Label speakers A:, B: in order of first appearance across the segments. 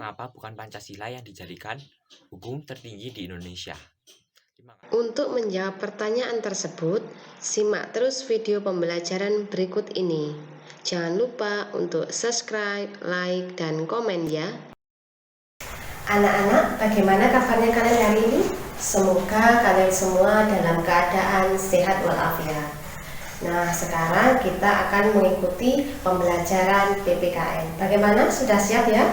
A: mengapa bukan Pancasila yang dijadikan hukum tertinggi di Indonesia?
B: Untuk menjawab pertanyaan tersebut, simak terus video pembelajaran berikut ini. Jangan lupa untuk subscribe, like, dan komen ya. Anak-anak, bagaimana kabarnya kalian hari ini? Semoga kalian semua dalam keadaan sehat walafiat. Nah, sekarang kita akan mengikuti pembelajaran PPKN. Bagaimana? Sudah siap ya?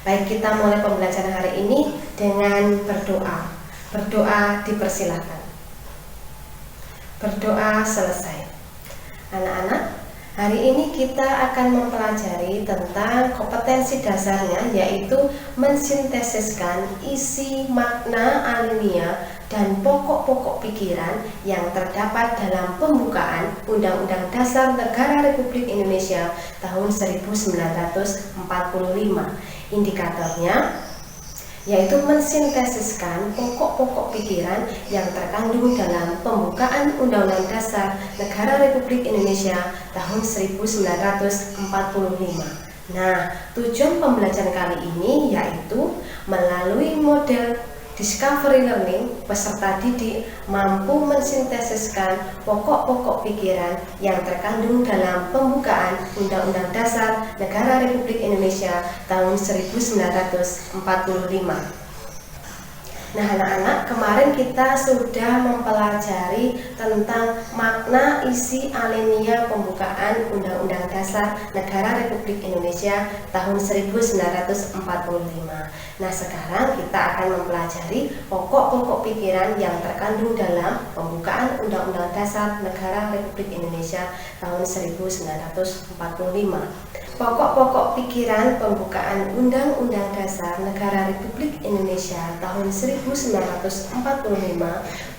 B: Baik, kita mulai pembelajaran hari ini dengan berdoa. Berdoa dipersilakan. Berdoa selesai. Anak-anak, hari ini kita akan mempelajari tentang kompetensi dasarnya, yaitu mensintesiskan isi, makna, alinea, dan pokok-pokok pikiran yang terdapat dalam pembukaan Undang-Undang Dasar Negara Republik Indonesia tahun 1945. Indikatornya yaitu mensintesiskan pokok-pokok pikiran yang terkandung dalam pembukaan Undang-Undang Dasar Negara Republik Indonesia tahun 1945. Nah, tujuan pembelajaran kali ini yaitu melalui model Discovery Learning, peserta didik mampu mensintesiskan pokok-pokok pikiran yang terkandung dalam pembukaan Undang-Undang Dasar Negara Republik Indonesia tahun 1945. Nah, anak-anak, kemarin kita sudah mempelajari tentang makna, isi, alinea pembukaan Undang-Undang Dasar Negara Republik Indonesia tahun 1945. Nah, sekarang kita akan mempelajari pokok-pokok pikiran yang terkandung dalam pembukaan Undang-Undang Dasar Negara Republik Indonesia tahun 1945. Pokok-pokok pikiran pembukaan Undang-Undang Dasar Negara Republik Indonesia tahun 1945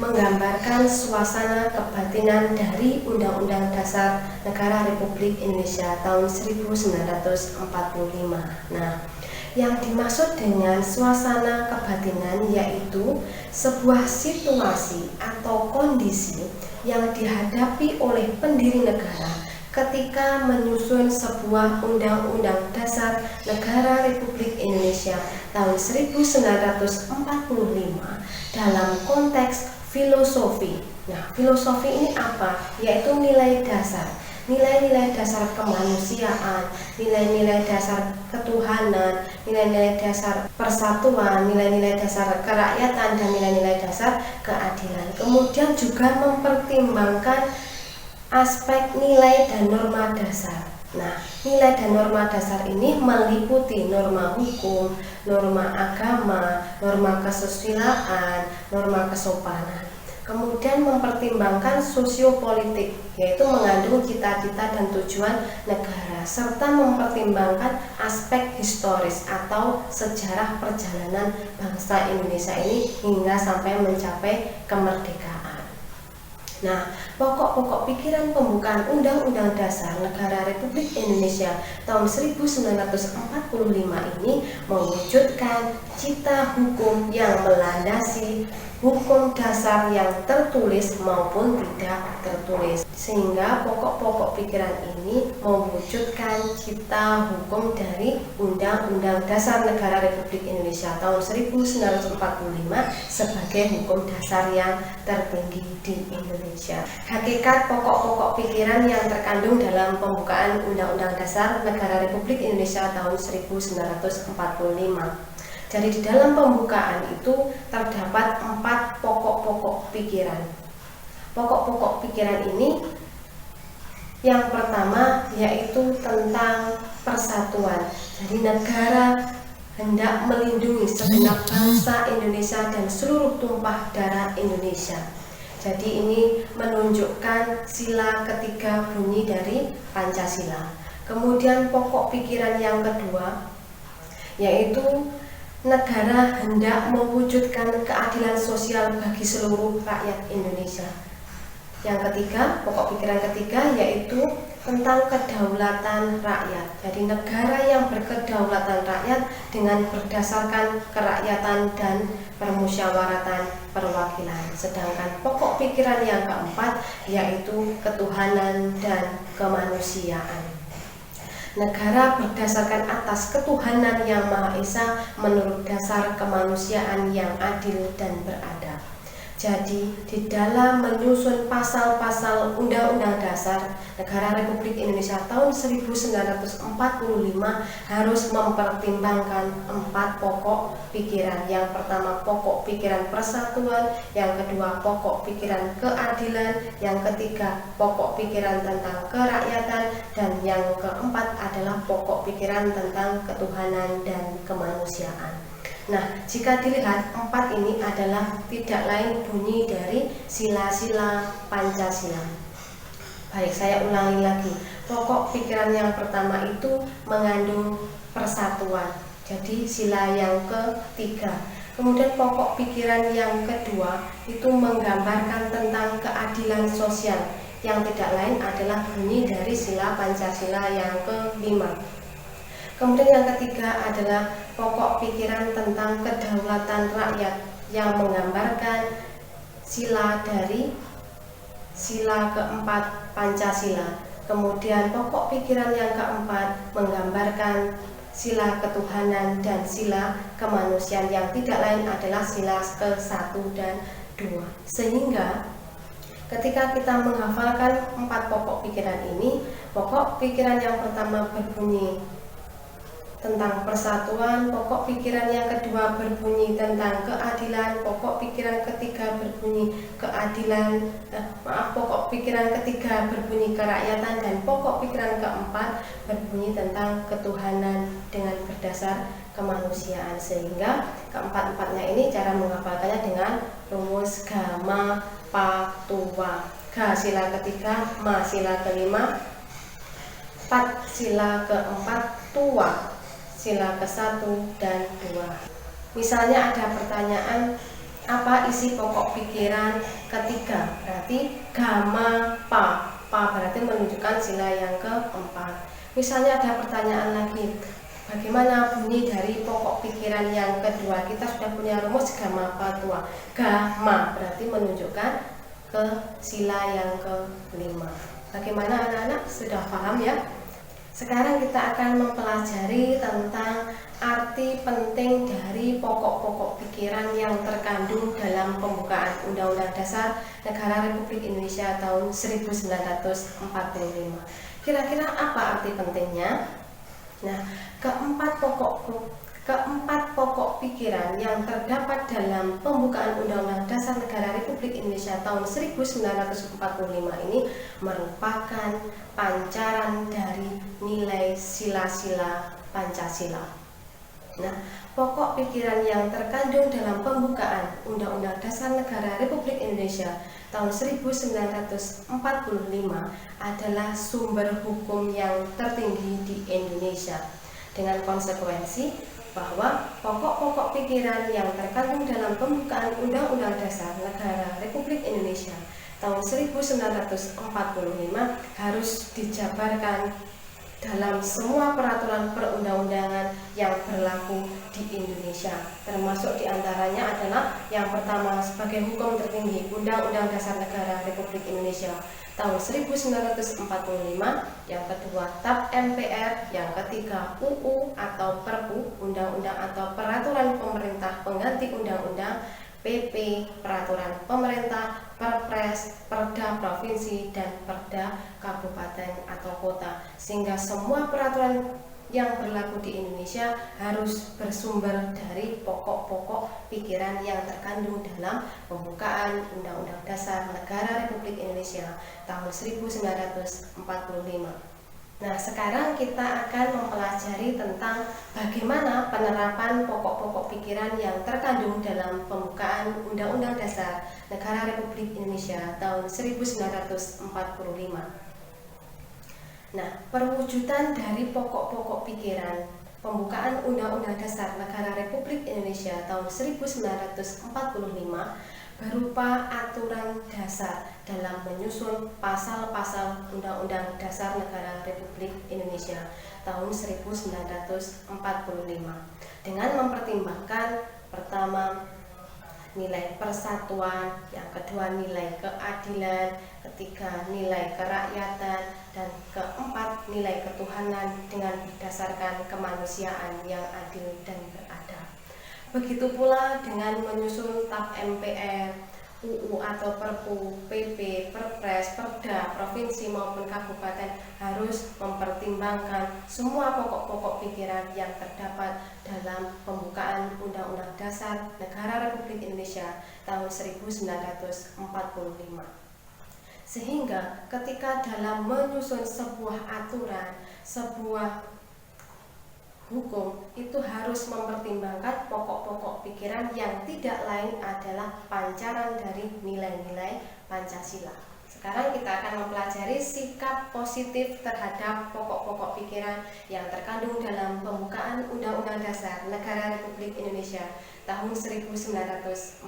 B: menggambarkan suasana kebatinan dari Undang-Undang Dasar Negara Republik Indonesia tahun 1945. Nah, yang dimaksud dengan suasana kebatinan yaitu sebuah situasi atau kondisi yang dihadapi oleh pendiri negara ketika menyusun sebuah Undang-Undang Dasar Negara Republik Indonesia tahun 1945 dalam konteks filosofi. Nah, filosofi ini apa? Yaitu nilai dasar. Nilai-nilai dasar kemanusiaan, nilai-nilai dasar ketuhanan, nilai-nilai dasar persatuan, nilai-nilai dasar kerakyatan, dan nilai-nilai dasar keadilan. Kemudian juga mempertimbangkan aspek nilai dan norma dasar. Nah, nilai dan norma dasar ini meliputi norma hukum, norma agama, norma kesusilaan, norma kesopanan. Kemudian mempertimbangkan sosiopolitik, yaitu mengandung cita-cita dan tujuan negara, serta mempertimbangkan aspek historis atau sejarah perjalanan bangsa Indonesia ini hingga sampai mencapai kemerdekaan. Nah, pokok-pokok pikiran pembukaan Undang-Undang Dasar Negara Republik Indonesia tahun 1945 ini mewujudkan cita hukum yang melandasi hukum dasar yang tertulis maupun tidak tertulis, sehingga pokok-pokok pikiran ini mewujudkan cita hukum dari Undang-Undang Dasar Negara Republik Indonesia tahun 1945 sebagai hukum dasar yang tertinggi di Indonesia. Hakikat pokok-pokok pikiran yang terkandung dalam pembukaan Undang-Undang Dasar Negara Republik Indonesia tahun 1945. Jadi di dalam pembukaan itu terdapat 4 pokok-pokok pikiran. Pokok-pokok pikiran ini yang pertama yaitu tentang persatuan. Jadi negara hendak melindungi segenap bangsa Indonesia dan seluruh tumpah darah Indonesia. Jadi ini menunjukkan sila ketiga bunyi dari Pancasila. Kemudian pokok pikiran yang kedua yaitu negara hendak mewujudkan keadilan sosial bagi seluruh rakyat Indonesia. Yang ketiga, pokok pikiran ketiga yaitu tentang kedaulatan rakyat. Jadi negara yang berkedaulatan rakyat dengan berdasarkan kerakyatan dan permusyawaratan perwakilan. Sedangkan pokok pikiran yang keempat yaitu ketuhanan dan kemanusiaan. Negara berdasarkan atas ketuhanan yang Maha Esa menurut dasar kemanusiaan yang adil dan beradab. Jadi, di dalam menyusun pasal-pasal Undang-Undang Dasar Negara Republik Indonesia tahun 1945 harus mempertimbangkan 4 pokok pikiran. Yang pertama, pokok pikiran persatuan, yang kedua, pokok pikiran keadilan, yang ketiga, pokok pikiran tentang kerakyatan, dan yang keempat adalah pokok pikiran tentang ketuhanan dan kemanusiaan. Nah, jika dilihat 4 ini adalah tidak lain bunyi dari sila-sila Pancasila. Baik, saya ulangi lagi. Pokok pikiran yang pertama itu mengandung persatuan. Jadi sila yang ketiga. Kemudian pokok pikiran yang kedua itu menggambarkan tentang keadilan sosial, yang tidak lain adalah bunyi dari sila Pancasila yang kelima. Kemudian yang ketiga adalah pokok pikiran tentang kedaulatan rakyat, yang menggambarkan sila dari sila keempat Pancasila. Kemudian pokok pikiran yang keempat menggambarkan sila ketuhanan dan sila kemanusiaan, yang tidak lain adalah sila ke-1 dan 2. Sehingga ketika kita menghafalkan 4 pokok pikiran ini, pokok pikiran yang pertama berbunyi tentang persatuan, pokok pikiran yang kedua berbunyi tentang keadilan, pokok pikiran ketiga berbunyi pokok pikiran ketiga berbunyi kerakyatan, dan pokok pikiran keempat berbunyi tentang ketuhanan dengan berdasar kemanusiaan. Sehingga keempat-empatnya ini cara menghafalkannya dengan rumus Gama Pa Tua. Ga sila ketiga, Ma sila kelima, Pat sila keempat, Tua sila ke-1 dan 2. Misalnya ada pertanyaan, apa isi pokok pikiran ketiga? Berarti Gama Pa. Pa berarti menunjukkan sila yang keempat. Misalnya ada pertanyaan lagi, bagaimana bunyi dari pokok pikiran yang kedua? Kita sudah punya rumus Gama Pa Tua. Gama berarti menunjukkan ke sila yang kelima. Bagaimana anak-anak? Sudah paham ya? Sekarang kita akan mempelajari tentang arti penting dari pokok-pokok pikiran yang terkandung dalam pembukaan Undang-Undang Dasar Negara Republik Indonesia tahun 1945. Kira-kira apa arti pentingnya? Nah, keempat pokok pikiran yang terdapat dalam pembukaan Undang-Undang Dasar Negara Republik Indonesia tahun 1945 ini merupakan pancaran dari nilai sila-sila Pancasila. Nah, pokok pikiran yang terkandung dalam pembukaan Undang-Undang Dasar Negara Republik Indonesia tahun 1945 adalah sumber hukum yang tertinggi di Indonesia, dengan konsekuensi bahwa pokok-pokok pikiran yang terkandung dalam pembukaan Undang-Undang Dasar Negara Republik Indonesia tahun 1945 harus dijabarkan dalam semua peraturan perundang-undangan yang berlaku di Indonesia, termasuk diantaranya adalah yang pertama sebagai hukum tertinggi Undang-Undang Dasar Negara Republik Indonesia tahun 1945, yang kedua TAP MPR, yang ketiga UU atau Perpu, Undang-Undang atau Peraturan Pemerintah Pengganti Undang-Undang, PP, Peraturan Pemerintah, Perpres, Perda Provinsi, dan Perda Kabupaten atau Kota. Sehingga semua peraturan yang berlaku di Indonesia harus bersumber dari pokok-pokok pikiran yang terkandung dalam pembukaan Undang-Undang Dasar Negara Republik Indonesia tahun 1945. Nah, sekarang kita akan mempelajari tentang bagaimana penerapan pokok-pokok pikiran yang terkandung dalam pembukaan Undang-Undang Dasar Negara Republik Indonesia tahun 1945. Nah, perwujudan dari pokok-pokok pikiran pembukaan Undang-Undang Dasar Negara Republik Indonesia tahun 1945 berupa aturan dasar dalam menyusun pasal-pasal Undang-Undang Dasar Negara Republik Indonesia tahun 1945 dengan mempertimbangkan pertama nilai persatuan, yang kedua nilai keadilan, ketiga nilai kerakyatan, dan keempat, nilai ketuhanan dengan berdasarkan kemanusiaan yang adil dan beradab. Begitu pula dengan menyusun TAP MPR, UU atau Perpu, PP, Perpres, Perda, provinsi maupun kabupaten harus mempertimbangkan semua pokok-pokok pikiran yang terdapat dalam pembukaan Undang-Undang Dasar Negara Republik Indonesia tahun 1945. Sehingga ketika dalam menyusun sebuah aturan, sebuah hukum itu harus mempertimbangkan pokok-pokok pikiran yang tidak lain adalah pancaran dari nilai-nilai Pancasila. Sekarang kita akan mempelajari sikap positif terhadap pokok-pokok pikiran yang terkandung dalam pembukaan Undang-Undang Dasar Negara Republik Indonesia tahun 1945.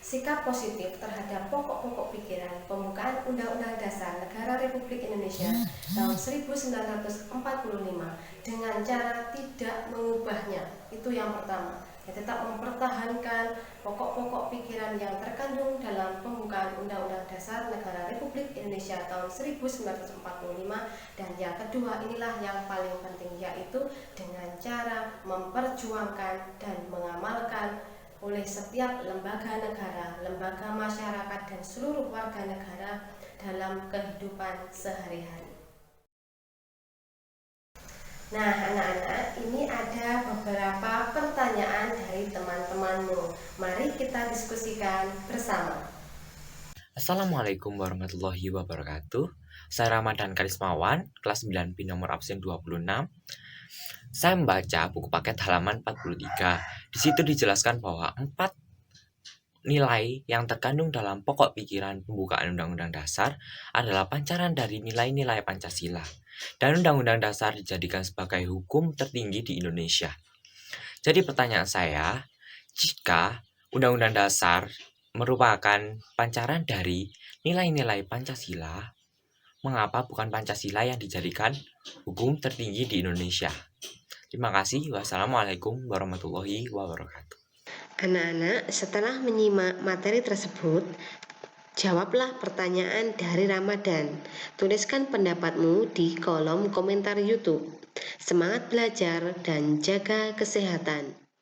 B: Sikap positif terhadap pokok-pokok pikiran pembukaan Undang-Undang Dasar Negara Republik Indonesia tahun 1945 dengan cara tidak mengubahnya. Itu yang pertama, tetap mempertahankan pokok-pokok pikiran yang terkandung dalam pembukaan Undang-Undang Dasar Negara Republik Indonesia tahun 1945. Dan yang kedua, inilah yang paling penting, yaitu dengan cara memperjuangkan dan mengamalkan oleh setiap lembaga negara, lembaga masyarakat, dan seluruh warga negara dalam kehidupan sehari-hari. Nah, anak-anak, ini ada beberapa pertanyaan dari teman-temanmu. Mari kita diskusikan bersama.
A: Assalamualaikum warahmatullahi wabarakatuh. Saya Ramadan Karismawan, kelas 9 B nomor absen 26. Saya membaca buku paket halaman 43. Di situ dijelaskan bahwa 4 nilai yang terkandung dalam pokok pikiran pembukaan Undang-Undang Dasar adalah pancaran dari nilai-nilai Pancasila. Dan Undang-Undang Dasar dijadikan sebagai hukum tertinggi di Indonesia. Jadi pertanyaan saya, jika Undang-Undang Dasar merupakan pancaran dari nilai-nilai Pancasila, mengapa bukan Pancasila yang dijadikan hukum tertinggi di Indonesia? Terima kasih. Wassalamualaikum warahmatullahi wabarakatuh.
C: Anak-anak, setelah menyimak materi tersebut, jawablah pertanyaan dari Ramadan. Tuliskan pendapatmu di kolom komentar YouTube. Semangat belajar dan jaga kesehatan.